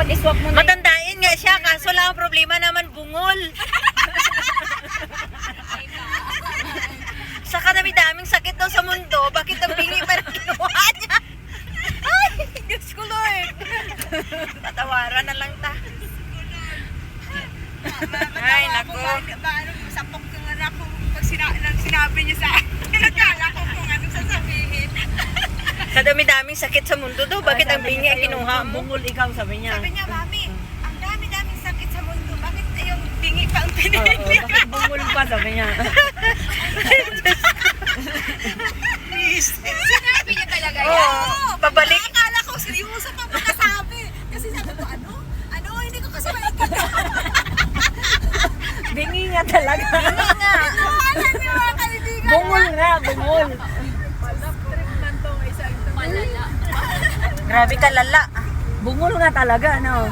pag-swap mo na. Matandain nga siya, kaso lang ang problema naman bungol. Sa kadami-daming sakit daw sa mundo, bakit ang bingi pa rin kinuha niya? Ay, Diyos ko Lord. Tatawaran na lang ta. Ay, naku. Sapok yung anak ko pag sinabi niya sa akin. Nagkala ko kung anong sasabihin. Sa dami-daming sakit sa mundo daw, bakit ang bingi ang kinuha mo? Bungol ikaw, sabi niya. Sabi niya, Mami, ang dami-daming sakit sa mundo. Bakit yung bingi pa ang Oo, pinili? bakit bungol pa, sabi niya. Sinabi niya talaga yan. Oo, pabalik. Akala ko, seryoso pa makasabi. Kasi sabi ko, ano? Ano? Hindi ko kasi maintindihan. Bingi nga talaga. Alam niyo mga kaibigan. Bungol nga, bungol. Malala. Grabe ka lala. Bungol nga talaga, no?